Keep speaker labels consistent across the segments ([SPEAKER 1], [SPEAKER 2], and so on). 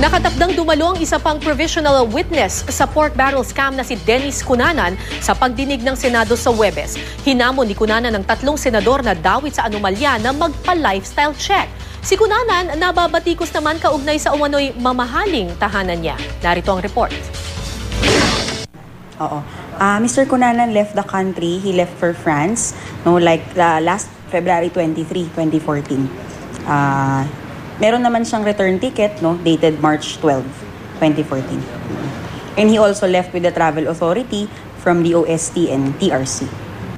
[SPEAKER 1] Nakatakdang dumalo ang isa pang provisional witness sa pork barrel scam na si Dennis Cunanan sa pagdinig ng Senado sa Huwebes. Hinamon ni Cunanan ng 3 senador na dawit sa anomalya na magpa-lifestyle check. Si Cunanan nababatikos naman kaugnay sa umano'y mamahaling tahanan niya. Narito ang report.
[SPEAKER 2] Mr. Cunanan left the country. He left for France, last February 23, 2014. Meron naman siyang return ticket, dated March 12, 2014. And he also left with the travel authority from the OST and TRC.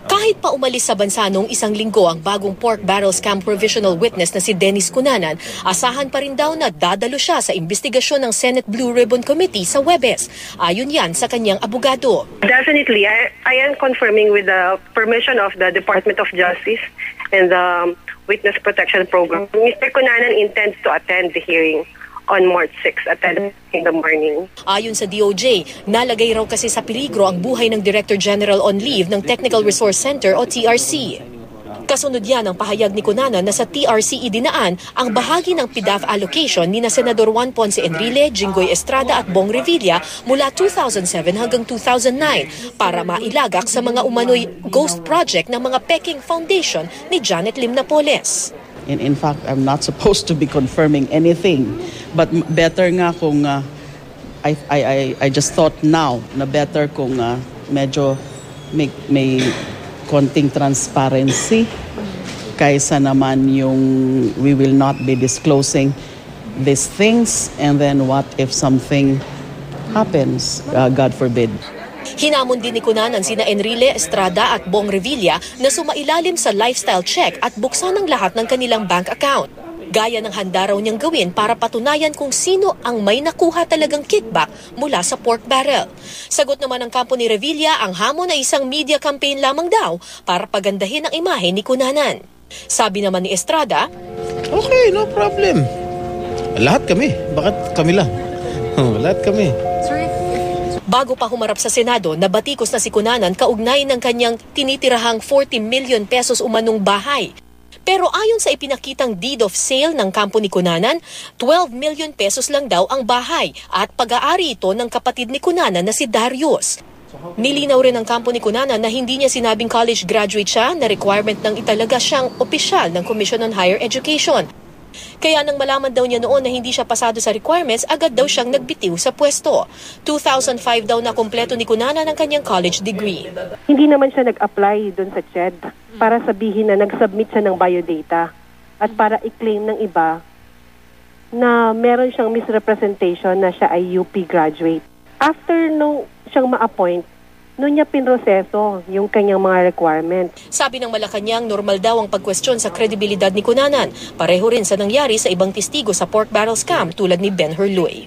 [SPEAKER 1] Kahit pa umalis sa bansa noong 1 linggo ang bagong pork barrel scam provisional witness na si Dennis Cunanan, asahan pa rin daw na dadalo siya sa investigasyon ng Senate Blue Ribbon Committee sa Huwebes. Ayon yan sa kanyang abogado.
[SPEAKER 3] Definitely, I am confirming with the permission of the Department of Justice and the Witness Protection Program. Mr. Cunanan intends to attend the hearing on March 6 at 10 in the morning.
[SPEAKER 1] Ayon sa DOJ, nalagay raw kasi sa peligro ang buhay ng Director General on Leave ng Technical Resource Center o TRC. Kasunod yan ang pahayag ni Cunanan na sa TRC idinaan ang bahagi ng PDAF allocation ni na Senador Juan Ponce Enrile, Jinggoy Estrada at Bong Revilla mula 2007 hanggang 2009 para mailagak sa mga umano'y ghost project ng mga Peking Foundation ni Janet Lim Napoles.
[SPEAKER 4] In fact, I'm not supposed to be confirming anything. But better nga kung I just thought now na better kung medyo may konting transparency kaysa naman yung we will not be disclosing these things and then what if something happens, God forbid.
[SPEAKER 1] Hinamon din ni Cunanan sina Enrile, Estrada at Bong Revilla na sumailalim sa lifestyle check at buksan ang lahat ng kanilang bank account. Gaya ng handa raw niyang gawin para patunayan kung sino ang may nakuha talagang kickback mula sa pork barrel. Sagot naman ng kampo ni Revilla, ang hamon ay isang media campaign lamang daw para pagandahin ang imahe ni Cunanan. Sabi naman ni Estrada,
[SPEAKER 5] okay, no problem. Lahat kami. Bakit kami lang? Lahat kami.
[SPEAKER 1] Bago pa humarap sa Senado, nabatikos na si Cunanan kaugnay ng kanyang tinitirahang 40 million pesos umanong bahay. Pero ayon sa ipinakitang deed of sale ng kampo ni Cunanan, 12 million pesos lang daw ang bahay at pag-aari ito ng kapatid ni Cunanan na si Darius. Nilinaw rin ng kampo ni Cunanan na hindi niya sinabing college graduate siya na requirement ng italaga siyang opisyal ng Commission on Higher Education. Kaya nang malaman daw niya noon na hindi siya pasado sa requirements, agad daw siyang nagbitiw sa pwesto. 2005 daw na kumpleto ni Cunanan ang kanyang college degree.
[SPEAKER 3] Hindi naman siya nag-apply doon sa CHED para sabihin na nag-submit siya ng biodata at para i-claim ng iba na meron siyang misrepresentation na siya ay UP graduate. After nung siyang ma-appoint, noon niya pinroseso yung kanyang mga requirement.
[SPEAKER 1] Sabi ng Malacanang, normal daw ang pagkwestiyon sa kredibilidad ni Cunanan. Pareho rin sa nangyari sa ibang testigo sa pork barrel scam tulad ni Ben Hurluy.